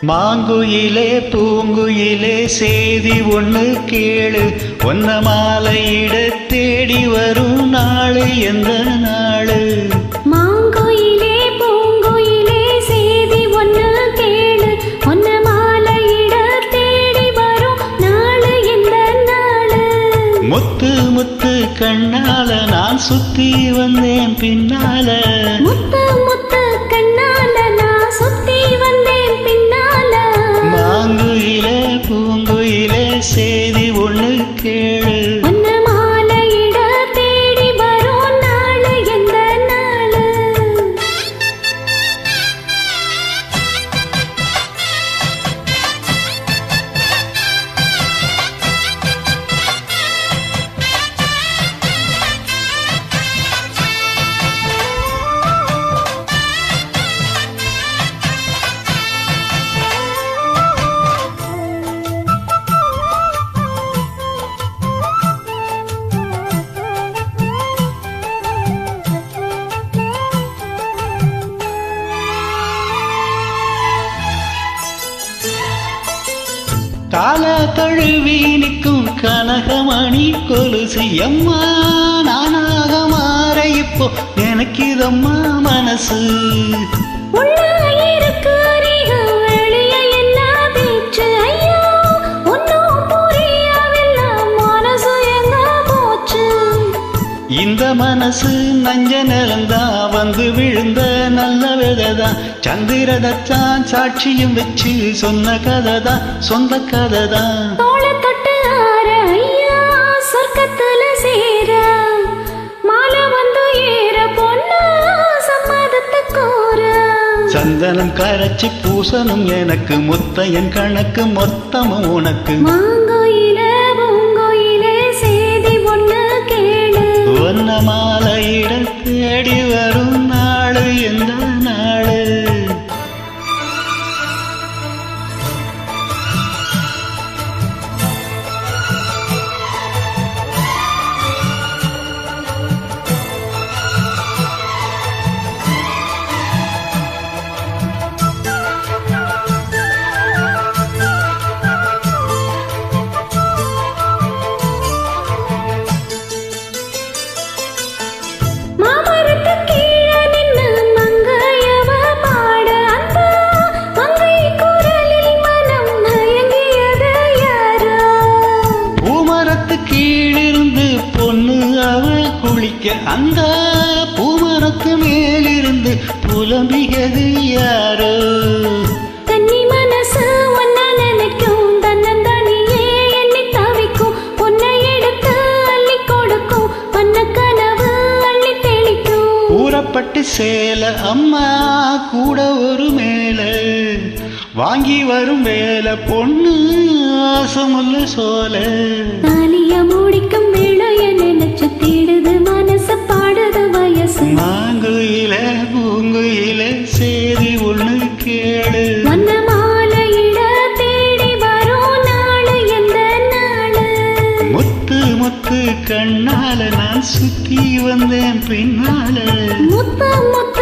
மாங்குயிலே பூங்குயிலே செய்தி ஒண்ணு கேளு, ஒன்ன மாலையிட தேடி வரும் நாளு எந்த நாளு? மாங்குயிலே பூங்குயிலே செய்தி ஒண்ணு கேளு, ஒன்ன மாலையிட தேடி வரும் நாளு எந்த நாளு? முத்து முத்து கண்ணால நான் சுத்தி வந்தேன் பின்னால, முத்து முத்து கண்ணால நான் சுத்தி வந்தேன் பின்னால. மாங்குயிலே பூங்குயிலே செய்தி ஒண்ணு கேளு, ஒன்ன மாலையிட தேடி வரும் நாளு எந்த நாளு? கால தழுவி நிற்கும் கனகமணி கொலுசு எம்மா, நானாக மாற இப்போ எனக்கு இதம்மா மனசு. உள்ள இருக்கு அறிகம் வெளிய என்ன பேச்சு ஐயோ, ஒன்னும் புரியவில்லை மனசு எங்க போச்சு? இந்த மனசு நஞ்ச நிலந்தா வந்து விழுந்த நல்ல விதைதான், சந்திரதத்தான் சாட்சியும் வச்சு சொன்ன கதைதான் சொந்த கதைதான். தோள தொட்டு ஆற ஐயா சொர்க்கத்துல சேர, மாலை வந்து ஏற பொண்ணு சம்மதத்தை கோர. சந்தனம் கரைச்சி பூசணும் எனக்கு, முத்தையன் கணக்கு மொத்தமும் உனக்கு. மாங்குயிலே பூங்குயிலே செய்தி ஒண்ணு கேளு, ஒன்ன மாலையிட தேடி வரும் நாளு எந்த நாளு? கீழிருந்து பொண்ணு அவ குளிக்க, அந்த பூமரத்து மேலிருந்து புலம்பியது யாரோ? கன்னி மனசு ஒன்ன நினைக்கும், தன்னந்தனியே எண்ணி தவிக்கும், பொன்னை எடுத்து அள்ளி கொடுக்கும், பொன்ன கனவு அள்ளி தெளிக்கும். கூறப்பட்டு சேல அம்மா கூட ஒரு மேல வாங்கி வரும் வேலை பொண்ணு ஆசமுள்ள சோல. தாலிய முடிக்கும் வேளைய நினைச்சு தேடுது மனசு பாடுது வயசு. மாங்குயில பூங்குயில சேதி ஒண்ணு கேளு, ஒன்ன மாலையிட தேடி வரும் நாளு எந்த நாளு? முத்து முத்து கண்ணால நான் சுத்தி வந்தேன் பின்னால, முத்து முத்து